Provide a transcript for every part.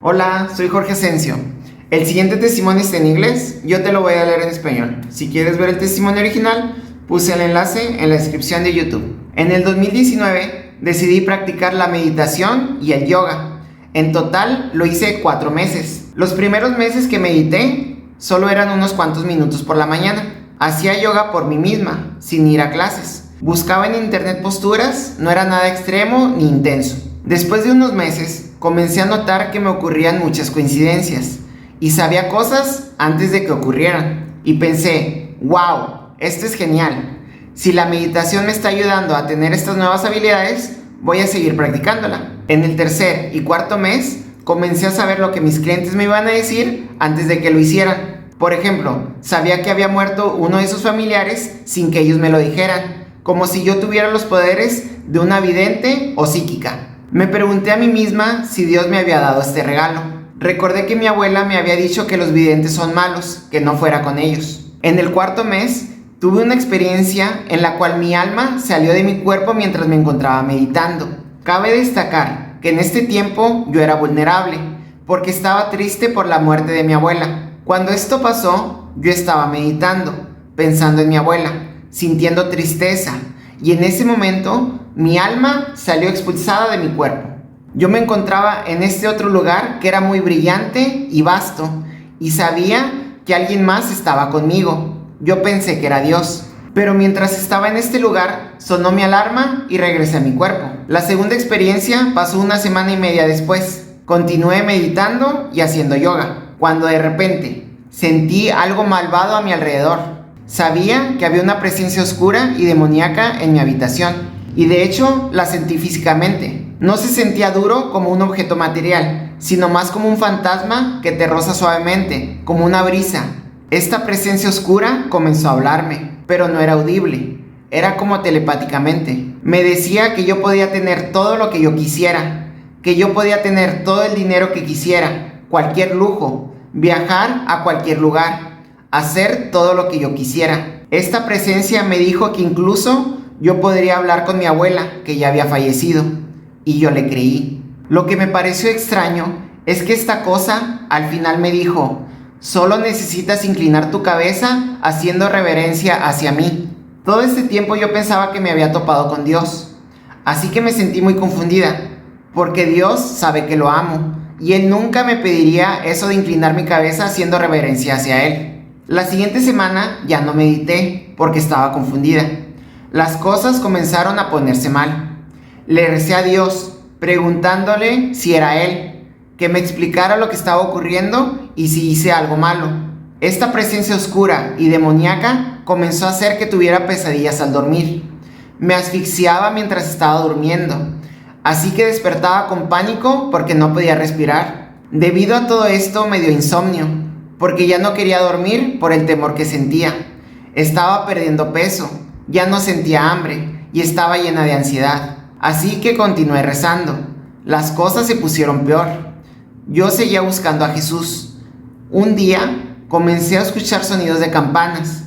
Hola, soy Jorge Asensio. El siguiente testimonio está en inglés, yo te lo voy a leer en español. Si quieres ver el testimonio original, puse el enlace en la descripción de YouTube. En el 2019 decidí practicar la meditación y el yoga. En total lo hice 4 meses. Los primeros meses que medité solo eran unos cuantos minutos por la mañana. Hacía yoga por mí misma, sin ir a clases. Buscaba en internet posturas, no era nada extremo ni intenso. Después de unos meses, comencé a notar que me ocurrían muchas coincidencias y sabía cosas antes de que ocurrieran. Y pensé, wow, esto es genial. Si la meditación me está ayudando a tener estas nuevas habilidades, voy a seguir practicándola. En el tercer y cuarto mes, comencé a saber lo que mis clientes me iban a decir antes de que lo hicieran. Por ejemplo, sabía que había muerto uno de sus familiares sin que ellos me lo dijeran, como si yo tuviera los poderes de una vidente o psíquica. Me pregunté a mí misma si Dios me había dado este regalo. Recordé que mi abuela me había dicho que los videntes son malos, que no fuera con ellos. En el cuarto mes, tuve una experiencia en la cual mi alma salió de mi cuerpo mientras me encontraba meditando. Cabe destacar que en este tiempo yo era vulnerable, porque estaba triste por la muerte de mi abuela. Cuando esto pasó, yo estaba meditando, pensando en mi abuela, sintiendo tristeza, y en ese momento mi alma salió expulsada de mi cuerpo. Yo me encontraba en este otro lugar que era muy brillante y vasto, y sabía que alguien más estaba conmigo. Yo pensé que era Dios. Pero mientras estaba en este lugar, sonó mi alarma y regresé a mi cuerpo. La segunda experiencia pasó 1 semana y media después. Continué meditando y haciendo yoga, cuando de repente sentí algo malvado a mi alrededor. Sabía que había una presencia oscura y demoníaca en mi habitación, y de hecho la sentí físicamente. No se sentía duro como un objeto material, sino más como un fantasma que te roza suavemente, como una brisa. Esta presencia oscura comenzó a hablarme, pero no era audible, era como telepáticamente. Me decía que yo podía tener todo lo que yo quisiera, que yo podía tener todo el dinero que quisiera, cualquier lujo, viajar a cualquier lugar, hacer todo lo que yo quisiera. Esta presencia me dijo que incluso yo podría hablar con mi abuela, que ya había fallecido, y yo le creí. Lo que me pareció extraño es que esta cosa al final me dijo: solo necesitas inclinar tu cabeza haciendo reverencia hacia mí. Todo este tiempo yo pensaba que me había topado con Dios, así que me sentí muy confundida, porque Dios sabe que lo amo, y Él nunca me pediría eso de inclinar mi cabeza haciendo reverencia hacia Él. La siguiente semana ya no medité porque estaba confundida. Las cosas comenzaron a ponerse mal. Le recé a Dios preguntándole si era Él, que me explicara lo que estaba ocurriendo y si hice algo malo. Esta presencia oscura y demoníaca comenzó a hacer que tuviera pesadillas al dormir. Me asfixiaba mientras estaba durmiendo, así que despertaba con pánico porque no podía respirar. Debido a todo esto me dio insomnio, porque ya no quería dormir por el temor que sentía. Estaba perdiendo peso, ya no sentía hambre y estaba llena de ansiedad. Así que continué rezando. Las cosas se pusieron peor. Yo seguía buscando a Jesús. Un día comencé a escuchar sonidos de campanas.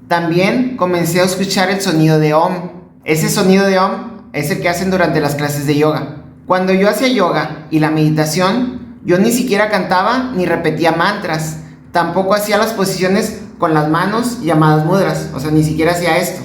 También comencé a escuchar el sonido de Om. Ese sonido de Om es el que hacen durante las clases de yoga. Cuando yo hacía yoga y la meditación, yo ni siquiera cantaba ni repetía mantras. Tampoco hacía las posiciones con las manos llamadas mudras, o sea, ni siquiera hacía esto.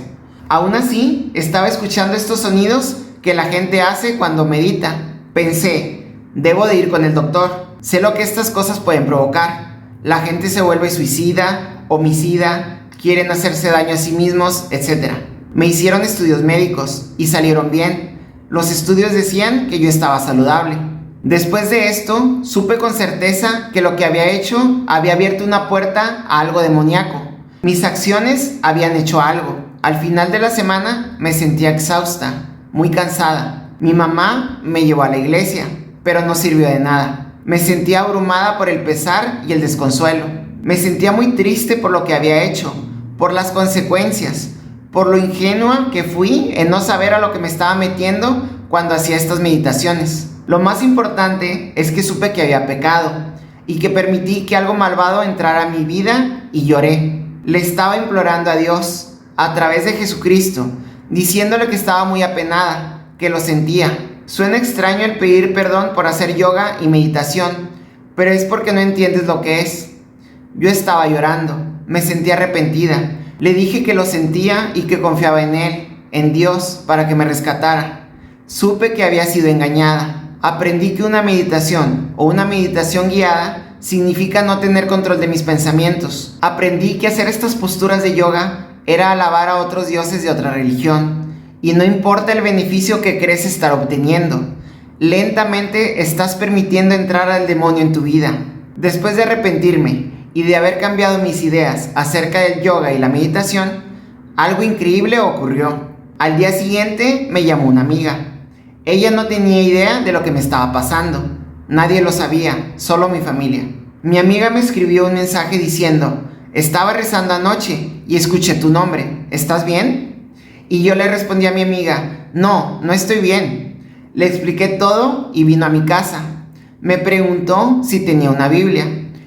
Aún así, estaba escuchando estos sonidos que la gente hace cuando medita. Pensé, debo de ir con el doctor. Sé lo que estas cosas pueden provocar. La gente se vuelve suicida, homicida, quieren hacerse daño a sí mismos, etc. Me hicieron estudios médicos y salieron bien. Los estudios decían que yo estaba saludable. Después de esto, supe con certeza que lo que había hecho había abierto una puerta a algo demoníaco. Mis acciones habían hecho algo. Al final de la semana me sentía exhausta, muy cansada. Mi mamá me llevó a la iglesia, pero no sirvió de nada. Me sentía abrumada por el pesar y el desconsuelo. Me sentía muy triste por lo que había hecho, por las consecuencias, por lo ingenua que fui en no saber a lo que me estaba metiendo cuando hacía estas meditaciones. Lo más importante es que supe que había pecado y que permití que algo malvado entrara a mi vida y lloré. Le estaba implorando a Dios a través de Jesucristo, diciéndole que estaba muy apenada, que lo sentía. Suena extraño el pedir perdón por hacer yoga y meditación, pero es porque no entiendes lo que es. Yo estaba llorando, me sentía arrepentida. Le dije que lo sentía y que confiaba en Él, en Dios, para que me rescatara. Supe que había sido engañada. Aprendí que una meditación o una meditación guiada significa no tener control de mis pensamientos. Aprendí que hacer estas posturas de yoga era alabar a otros dioses de otra religión. Y no importa el beneficio que crees estar obteniendo, lentamente estás permitiendo entrar al demonio en tu vida. Después de arrepentirme y de haber cambiado mis ideas acerca del yoga y la meditación, algo increíble ocurrió. Al día siguiente me llamó una amiga. Ella no tenía idea de lo que me estaba pasando. Nadie lo sabía, solo mi familia. Mi amiga me escribió un mensaje diciendo: estaba rezando anoche y escuché tu nombre. ¿Estás bien? Y yo le respondí a mi amiga: no estoy bien. Le expliqué todo y vino a mi casa. Me preguntó si tenía una Biblia.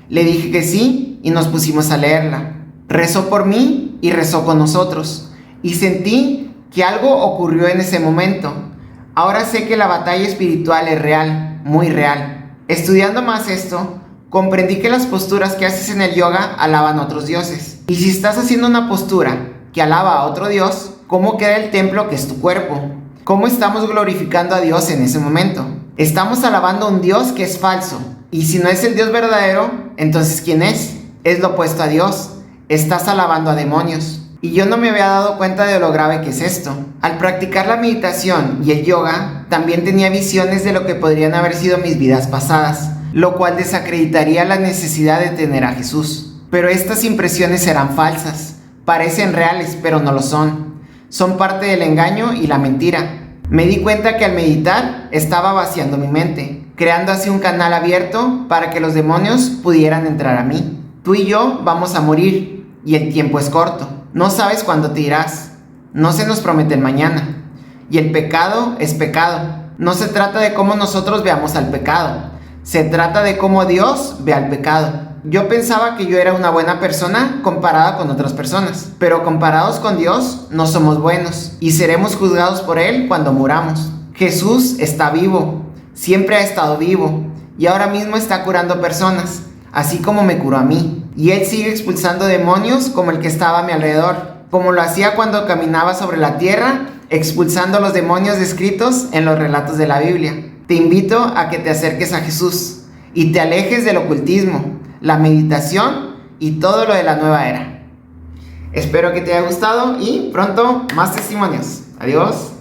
Le dije que sí y nos pusimos a leerla. Rezó por mí y rezó con nosotros. Y sentí que algo ocurrió en ese momento. Ahora sé que la batalla espiritual es real, muy real. Estudiando más esto, comprendí que las posturas que haces en el yoga alaban a otros dioses. Y si estás haciendo una postura que alaba a otro dios, ¿cómo queda el templo que es tu cuerpo? ¿Cómo estamos glorificando a Dios en ese momento? Estamos alabando a un Dios que es falso. Y si no es el Dios verdadero, entonces ¿quién es? Es lo opuesto a Dios. Estás alabando a demonios. Y yo no me había dado cuenta de lo grave que es esto. Al practicar la meditación y el yoga, también tenía visiones de lo que podrían haber sido mis vidas pasadas, lo cual desacreditaría la necesidad de tener a Jesús. Pero estas impresiones eran falsas. Parecen reales, pero no lo son. Son parte del engaño y la mentira. Me di cuenta que al meditar estaba vaciando mi mente, creando así un canal abierto para que los demonios pudieran entrar a mí. Tú y yo vamos a morir y el tiempo es corto. No sabes cuándo te irás. No se nos promete el mañana. Y el pecado es pecado. No se trata de cómo nosotros veamos al pecado. Se trata de cómo Dios ve al pecado. Yo pensaba que yo era una buena persona comparada con otras personas, pero comparados con Dios no somos buenos y seremos juzgados por Él cuando muramos. Jesús está vivo, siempre ha estado vivo y ahora mismo está curando personas, así como me curó a mí. Y Él sigue expulsando demonios como el que estaba a mi alrededor, como lo hacía cuando caminaba sobre la tierra, expulsando los demonios descritos en los relatos de la Biblia. Te invito a que te acerques a Jesús y te alejes del ocultismo, la meditación y todo lo de la nueva era. Espero que te haya gustado y pronto más testimonios. Adiós.